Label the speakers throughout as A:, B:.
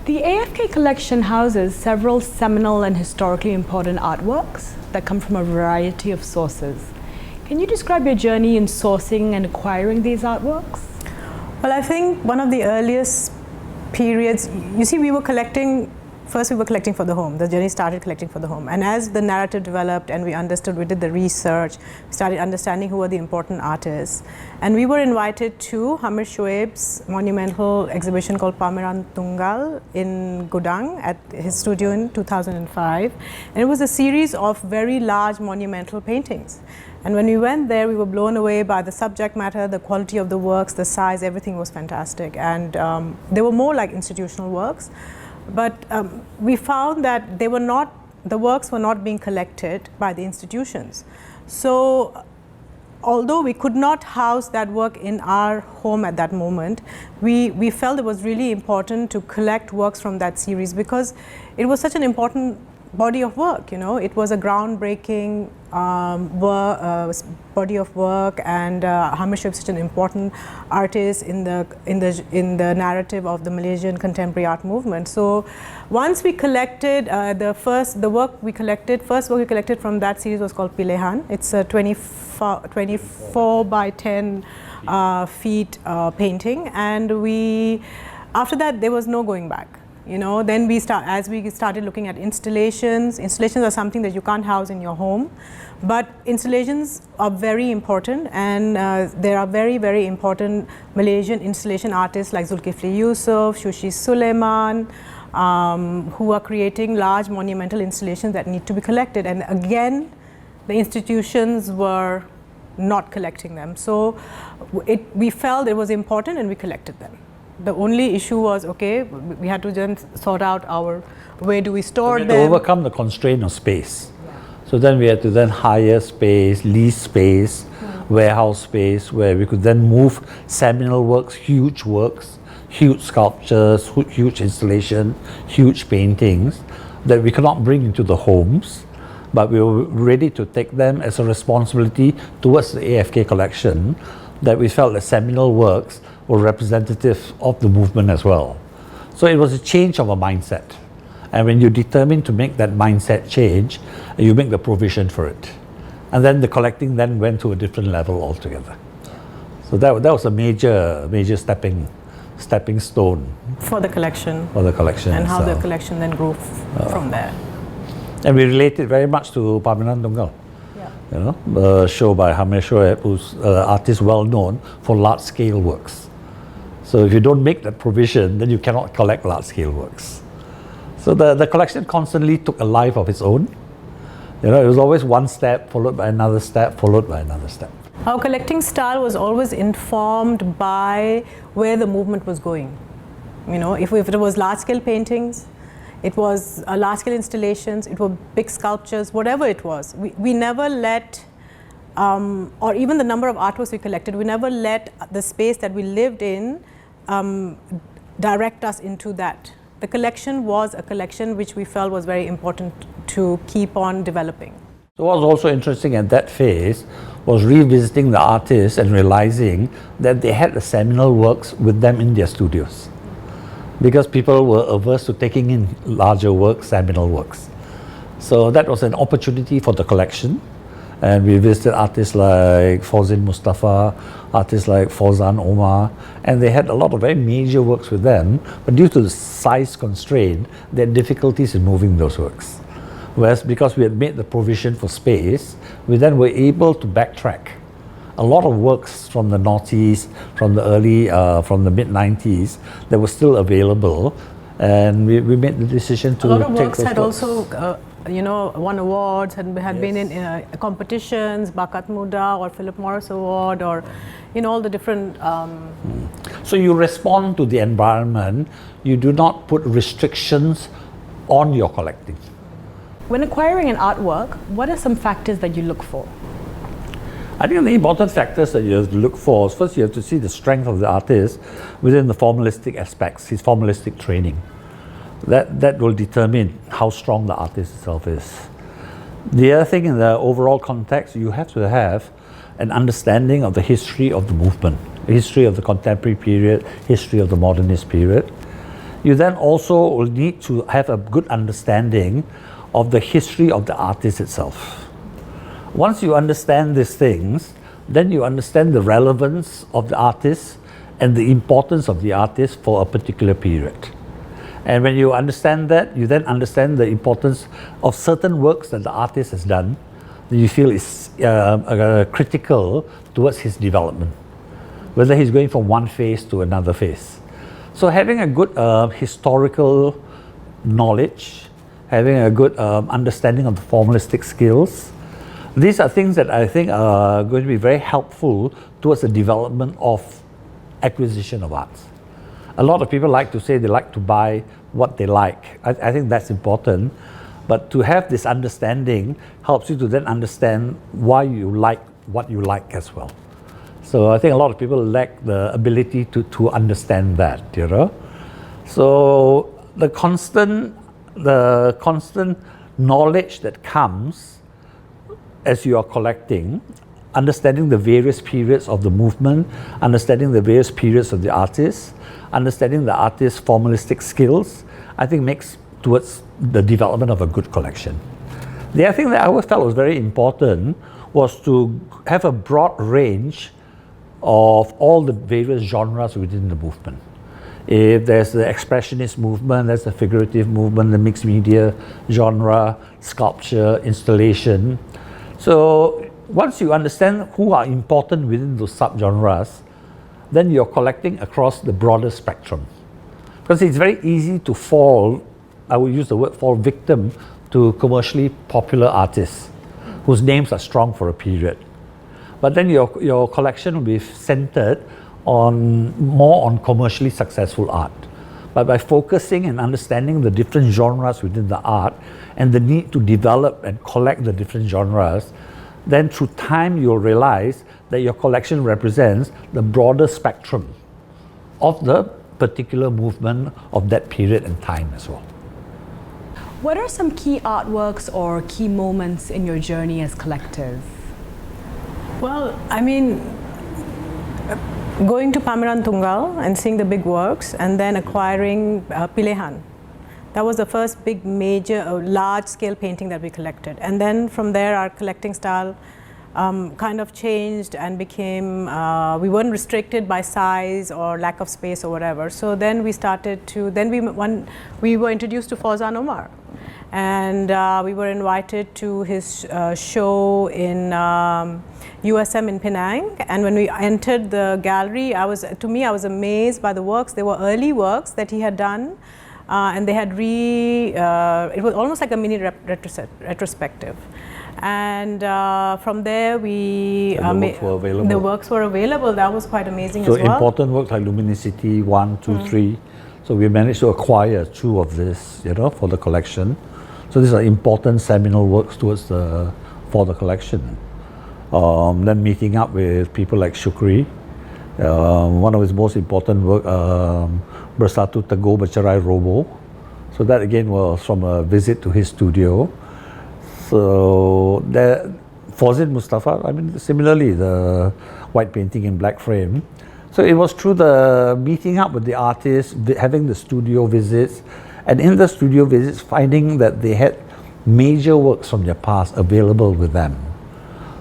A: The AFK collection houses several seminal and historically important artworks that come from a variety of sources. Can you describe your journey in sourcing and acquiring these artworks?
B: Well, I think one of the earliest periods, you see, we were collecting for the home. The journey started collecting for the home. And as the narrative developed and we understood, we did the research, we started understanding who were the important artists. And we were invited to Hamid Shoaib's monumental exhibition called Pameran Tunggal in Gudang at his studio in 2005. And it was a series of very large monumental paintings. And when we went there, we were blown away by the subject matter, the quality of the works, the size, everything was fantastic. And they were more like institutional works. But we found that the works were not being collected by the institutions. So although we could not house that work in our home at that moment, we felt it was really important to collect works from that series because it was such an important body of work. It was a groundbreaking body of work, and Hamid Shoaib is such an important artist in the narrative of the Malaysian contemporary art movement. So once we collected first work we collected from that series was called Pilehan. It's a 24 by 10 feet painting, and after that there was no going back. Then as we started looking at installations are something that you can't house in your home, but installations are very important, and there are very, very important Malaysian installation artists like Zulkifli Yusuf, Shushi Suleiman, who are creating large monumental installations that need to be collected. And again, the institutions were not collecting them. So we felt it was important and we collected them. The only issue was, we had to then sort out where do we store them.
C: To overcome the constraint of space. Yeah. So then we had to then hire space, lease space, warehouse space, where we could then move seminal works, huge sculptures, huge installation, huge paintings that we could not bring into the homes, but we were ready to take them as a responsibility towards the AFK collection, that we felt that seminal works were representative of the movement as well. So it was a change of a mindset. And when you're determined to make that mindset change, you make the provision for it. And then the collecting then went to a different level altogether. So that was a major stepping stone.
B: For the collection.
C: And
B: how the collection then grew from there.
C: And we related very much to Pameran Tunggal. A show by Hamid Shoaib, who's an artist well known for large-scale works. So if you don't make that provision, then you cannot collect large-scale works. So the collection constantly took a life of its own. It was always one step followed by another step, followed by another step.
B: Our collecting style was always informed by where the movement was going. If it was large-scale paintings, it was large-scale installations, it were big sculptures, whatever it was. We never let, or even the number of artworks we collected, we never let the space that we lived in direct us into that. The collection was a collection which we felt was very important to keep on developing.
C: So what was also interesting at that phase was revisiting the artists and realizing that they had the seminal works with them in their studios. Because people were averse to taking in larger works, seminal works. So that was an opportunity for the collection. And we visited artists like Fauzin Mustafa, artists like Fauzan Omar, and they had a lot of very major works with them, but due to the size constraint, they had difficulties in moving those works. Whereas because we had made the provision for space, we then were able to backtrack. A lot of works from the noughties, from the mid-90s, that were still available, and we made the decision to take those works.
B: A lot of works had also won awards, had been in competitions, Bakat Muda or Philip Morris Award, or all the different...
C: So you respond to the environment, you do not put restrictions on your collecting.
A: When acquiring an artwork, what are some factors that you look for?
C: I think the important factors that you have to look for is, first you have to see the strength of the artist within the formalistic aspects, his formalistic training. That will determine how strong the artist itself is. The other thing, in the overall context, you have to have an understanding of the history of the movement, the history of the contemporary period, history of the modernist period. You then also will need to have a good understanding of the history of the artist itself. Once you understand these things, then you understand the relevance of the artist and the importance of the artist for a particular period. And when you understand that, you then understand the importance of certain works that the artist has done that you feel is critical towards his development, whether he's going from one phase to another phase. So having a good historical knowledge, having a good understanding of the formalistic skills, these are things that I think are going to be very helpful towards the development of acquisition of arts. A lot of people like to say they like to buy what they like. I think that's important, but to have this understanding helps you to then understand why you like what you like as well. So I think a lot of people lack the ability to understand that, you know. So the constant knowledge that comes as you are collecting, understanding the various periods of the movement, understanding the various periods of the artist, understanding the artist's formalistic skills, I think makes towards the development of a good collection. The other thing that I always felt was very important was to have a broad range of all the various genres within the movement. If there's the expressionist movement, there's the figurative movement, the mixed media genre, sculpture, installation. So once you understand who are important within those subgenres, then you're collecting across the broader spectrum. Because it's very easy to fall, I will use the word fall victim to commercially popular artists whose names are strong for a period. But then your collection will be centered more on commercially successful art. But by focusing and understanding the different genres within the art and the need to develop and collect the different genres, then through time you'll realize that your collection represents the broader spectrum of the particular movement of that period and time as well.
A: What are some key artworks or key moments in your journey as collectors?
B: Well, I mean, going to Pameran Tunggal and seeing the big works and then acquiring Pilehan. That was the first big major large scale painting that we collected, and then from there our collecting style kind of changed and became, we weren't restricted by size or lack of space or whatever. So then we started to, we were introduced to Fauzan Omar, and we were invited to his show in USM in Penang. And when we entered the gallery, I was amazed by the works. They were early works that he had done, and they had it was almost like a mini retrospective. And from there the works were available. That was quite amazing as well.
C: So important works like Luminicity 1, 2, 3. So we managed to acquire 2 of this, you know, for the collection. So these are important seminal works for the collection. Then meeting up with people like Shukri, one of his most important work, Bersatu Teguh Bercerai Robo. So that again was from a visit to his studio. So Fauzin Mustafa, I mean, similarly, the white painting in black frame. So it was through the meeting up with the artists, having the studio visits, and in the studio visits finding that they had major works from their past available with them.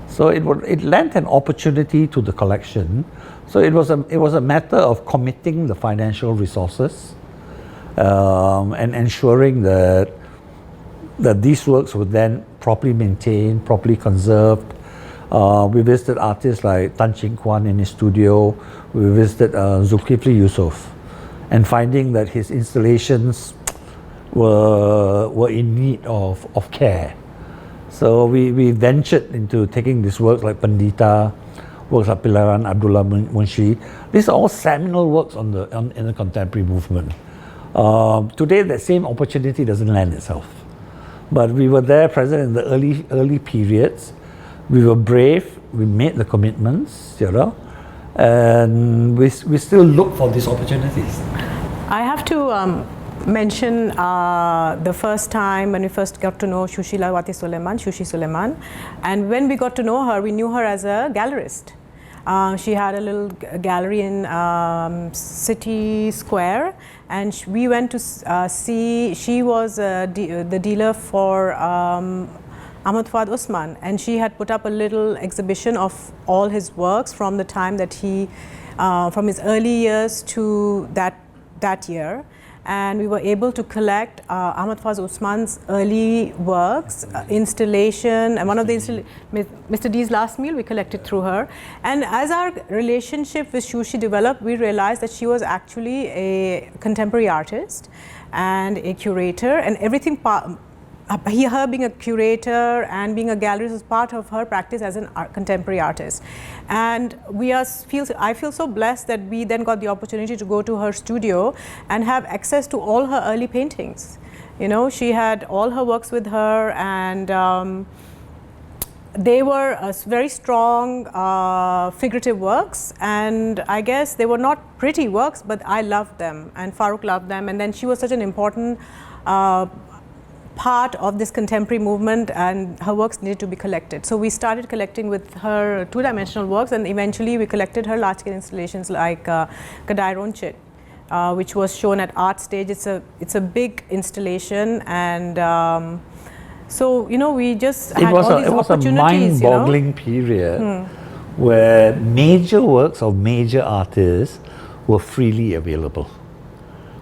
C: So it lent an opportunity to the collection. So it was a matter of committing the financial resources and ensuring that these works were then properly maintained, properly conserved. We visited artists like Tan Ching Kwan in his studio. We visited Zulkifli Yusuf, and finding that his installations were in need of care. So we ventured into taking these works like Pandita, works like Pilaran Abdullah Munshi. These are all seminal works in the contemporary movement. Today, that same opportunity doesn't lend itself. But we were there present in the early periods. We were brave, we made the commitments, you know, and we still look for these opportunities.
B: I have to mention the first time when we first got to know Shushi Suleiman, and when we got to know her, we knew her as a gallerist. She had a little gallery in City Square, and we went to see. She was the dealer for Ahmad Fuad Usman, and she had put up a little exhibition of all his works from the time that he, from his early years to that year. And we were able to collect Ahmad Fuad Usman's early works, installation, and one of the Mr. D's last meal we collected through her. And as our relationship with Shushi developed, we realized that she was actually a contemporary artist and a curator, and everything. Her being a curator and being a gallerist was part of her practice as an contemporary artist. And I feel so blessed that we then got the opportunity to go to her studio and have access to all her early paintings. You know, she had all her works with her, and they were very strong figurative works, and I guess they were not pretty works, but I loved them, and Farouk loved them. And then she was such an important part of this contemporary movement, and her works needed to be collected. So we started collecting with her two-dimensional works, and eventually we collected her large-scale installations like Kadai Ronchit, which was shown at Art Stage. It's a big installation, and so you know, we just had all these opportunities.
C: It was a mind-boggling period where major works of major artists were freely available.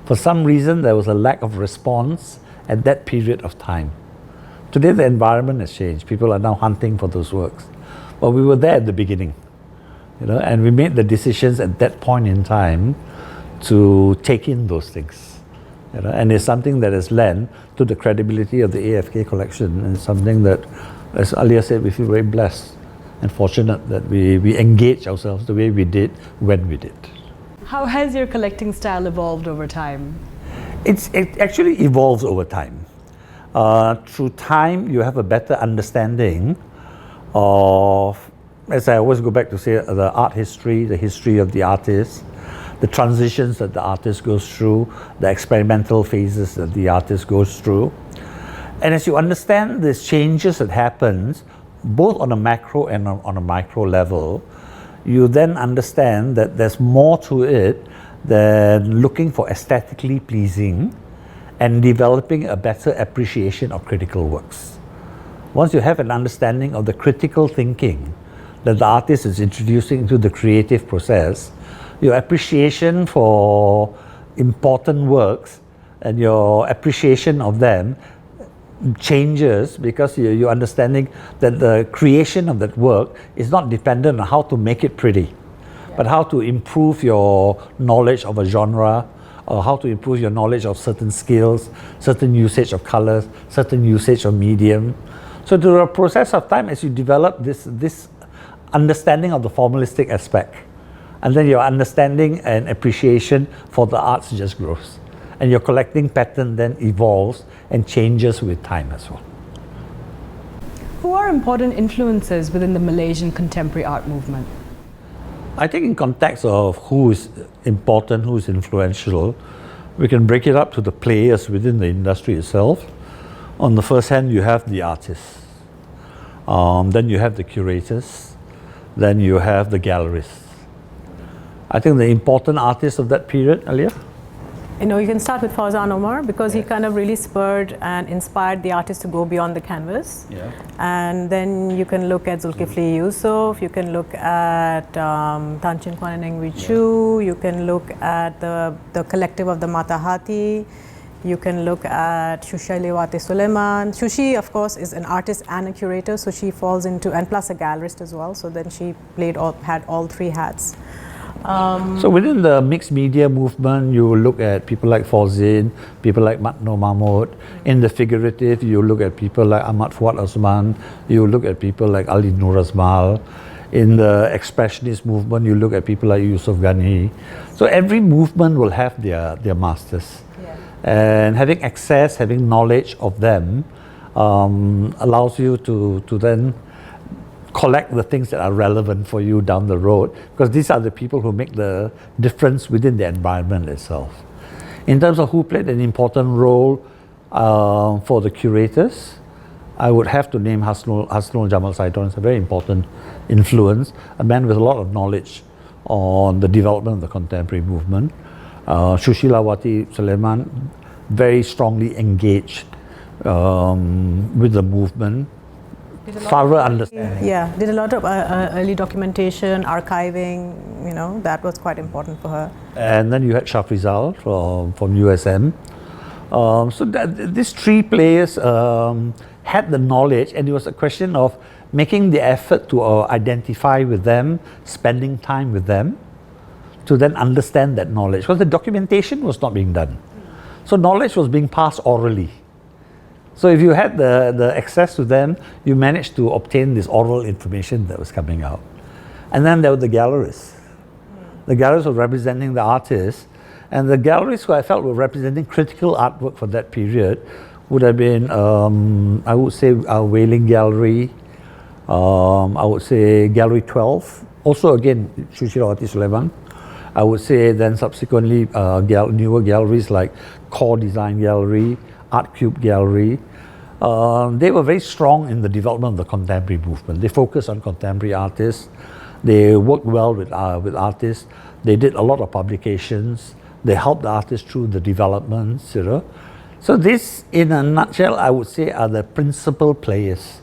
C: For some reason, there was a lack of response at that period of time. Today the environment has changed. People are now hunting for those works. But we were there at the beginning, you know, and we made the decisions at that point in time to take in those things. You know, and it's something that has led to the credibility of the AFK collection, and something that, as Aliya said, we feel very blessed and fortunate that we engage ourselves the way we did when we did.
A: How has your collecting style evolved over time?
C: It actually evolves over time. Through time, you have a better understanding of, as I always go back to say, the art history, the history of the artist, the transitions that the artist goes through, the experimental phases that the artist goes through. And as you understand these changes that happens, both on a macro and on a micro level, you then understand that there's more to it than looking for aesthetically pleasing and developing a better appreciation of critical works. Once you have an understanding of the critical thinking that the artist is introducing into the creative process, your appreciation for important works and your appreciation of them changes, because you're understanding that the creation of that work is not dependent on how to make it pretty, but how to improve your knowledge of a genre, or how to improve your knowledge of certain skills, certain usage of colors, certain usage of medium. So through a process of time, as you develop this understanding of the formalistic aspect, and then your understanding and appreciation for the arts just grows. And your collecting pattern then evolves and changes with time as well.
A: Who are important influences within the Malaysian contemporary art movement?
C: I think in context of who is important, who is influential, we can break it up to the players within the industry itself. On the first hand, you have the artists. Then you have the curators. Then you have the gallerists. I think the important artists of that period, Aliya?
B: You know, you can start with Fauzan Omar, because he kind of really spurred and inspired the artist to go beyond the canvas.
C: Yeah.
B: And then you can look at Zulkifli Yusuf, you can look at Tan Chin Kwan and Eng Wee Chu, you can look at the collective of the Matahati, you can look at Shushi Lewati Suleiman. Shushi, of course, is an artist and a curator, so she falls into, and plus a gallerist as well, so then she had all three hats.
C: So within the mixed media movement, you will look at people like Fauzin, people like Matno Mahmud. In the figurative, you look at people like Ahmad Fuad Osman, you look at people like Ali Nur Azmal. In the expressionist movement, you look at people like Yusuf Ghani. So every movement will have their masters. Yeah. And having access, having knowledge of them allows you to then collect the things that are relevant for you down the road, because these are the people who make the difference within the environment itself. In terms of who played an important role for the curators, I would have to name Hasnul Jamal Saiton as a very important influence, a man with a lot of knowledge on the development of the contemporary movement. Shushilawati Suleiman, very strongly engaged with the movement, thorough understanding.
B: Yeah, did a lot of early documentation, archiving, that was quite important for her.
C: And then you had Shafrizal from USM. So these three players had the knowledge, and it was a question of making the effort to identify with them, spending time with them, to then understand that knowledge. Because the documentation was not being done. So knowledge was being passed orally. So if you had the access to them, you managed to obtain this oral information that was coming out. And then there were the galleries. The galleries were representing the artists, and the galleries who I felt were representing critical artwork for that period would have been, I would say, Wailing Gallery, I would say Gallery 12, also again Shushilawati Suleiman. I would say then subsequently newer galleries like Core Design Gallery, Art Cube Gallery. They were very strong in the development of the contemporary movement. They focused on contemporary artists. They worked well with artists. They did a lot of publications. They helped the artists through the developments, So this, in a nutshell, I would say are the principal players.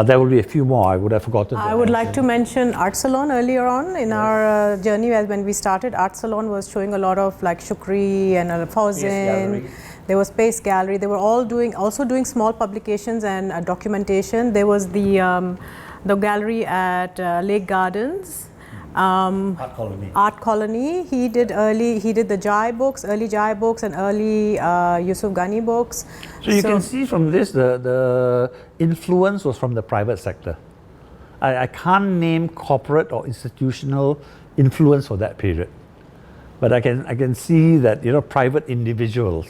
C: There will be a few more I would have forgotten.
B: I would like to mention Art Salon earlier on in our journey. When we started, Art Salon was showing a lot of like Shukri and Fauzin. There was Space Gallery. They were all also doing small publications and documentation. There was the gallery at Lake Gardens. Art Colony. He did the Jai books, early Jai books, and early Yusuf Ghani books.
C: So you can see from this the influence was from the private sector. I can't name corporate or institutional influence for that period, but I can see that private individuals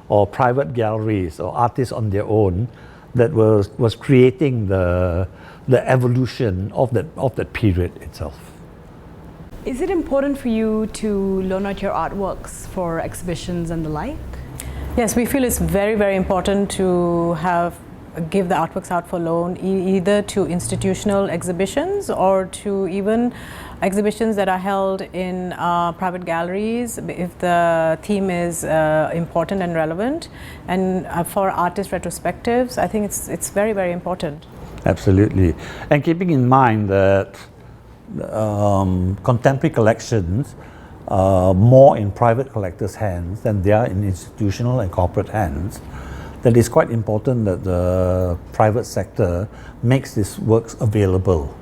C: or private galleries or artists on their own that was creating the evolution of that period itself.
A: Is it important for you to loan out your artworks for exhibitions and the like?
B: Yes, we feel it's very, very important to give the artworks out for loan, either to institutional exhibitions or to even exhibitions that are held in private galleries if the theme is important and relevant, and for artist retrospectives. I think it's very, very important.
C: Absolutely, and keeping in mind that contemporary collections are more in private collectors' hands than they are in institutional and corporate hands, that it's quite important that the private sector makes these works available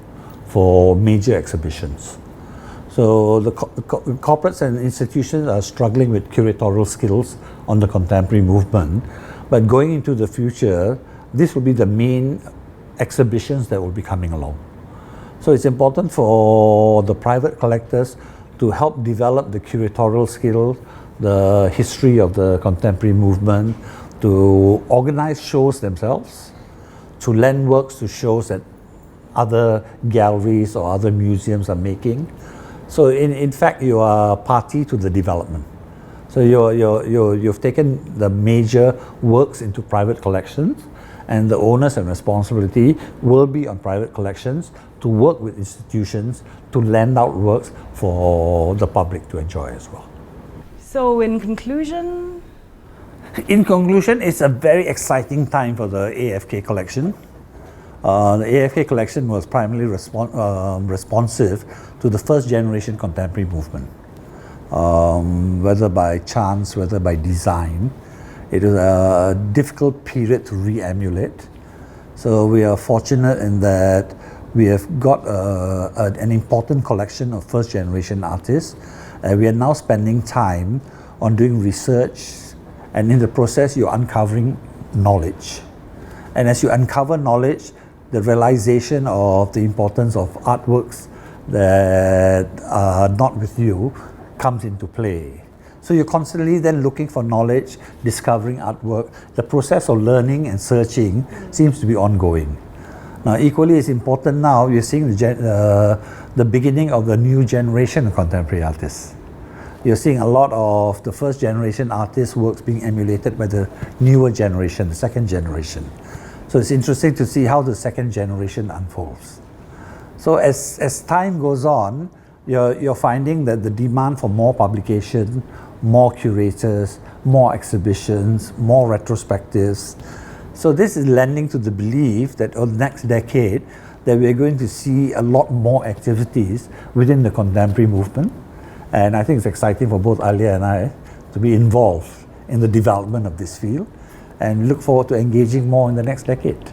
C: for major exhibitions. So the corporates and institutions are struggling with curatorial skills on the contemporary movement, but going into the future, this will be the main exhibitions that will be coming along. So it's important for the private collectors to help develop the curatorial skills, the history of the contemporary movement, to organize shows themselves, to lend works to shows that other galleries or other museums are making. So in fact, you are party to the development. So you've taken the major works into private collections, and the onus and responsibility will be on private collections to work with institutions to lend out works for the public to enjoy as well.
A: So in conclusion?
C: In conclusion, it's a very exciting time for the AFK collection. The AFK collection was primarily responsive to the first generation contemporary movement, whether by chance, whether by design. It was a difficult period to re-emulate. So we are fortunate in that we have got an important collection of first generation artists. We are now spending time on doing research, and in the process you're uncovering knowledge. And as you uncover knowledge, the realization of the importance of artworks that are not with you comes into play. So you're constantly then looking for knowledge, discovering artwork. The process of learning and searching seems to be ongoing. Now, equally as important now, you're seeing the beginning of the new generation of contemporary artists. You're seeing a lot of the first generation artists' works being emulated by the newer generation, the second generation. So it's interesting to see how the second generation unfolds. So as time goes on, you're finding that the demand for more publication, more curators, more exhibitions, more retrospectives. So this is lending to the belief that over the next decade, that we're going to see a lot more activities within the contemporary movement. And I think it's exciting for both Aliya and I to be involved in the development of this field, and we look forward to engaging more in the next decade.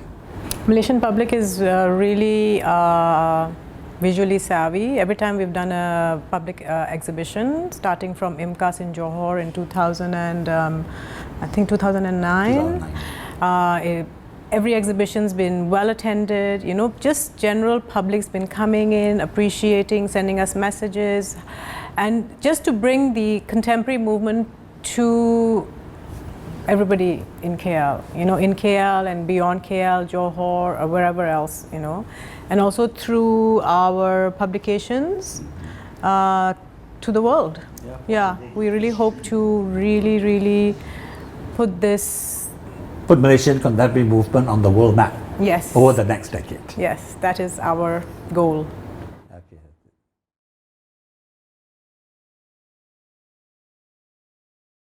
B: Malaysian public is really visually savvy. Every time we've done a public exhibition, starting from IMCAS in Johor in 2009. Every exhibition's been well attended, you know, just general public's been coming in, appreciating, sending us messages, and just to bring the contemporary movement to everybody in KL, you know, in KL and beyond KL, Johor, or wherever else, you know, and also through our publications to the world. Yeah, we really hope to really
C: Put Malaysian contemporary movement on the world map.
B: Yes.
C: Over the next decade.
B: Yes, that is our goal.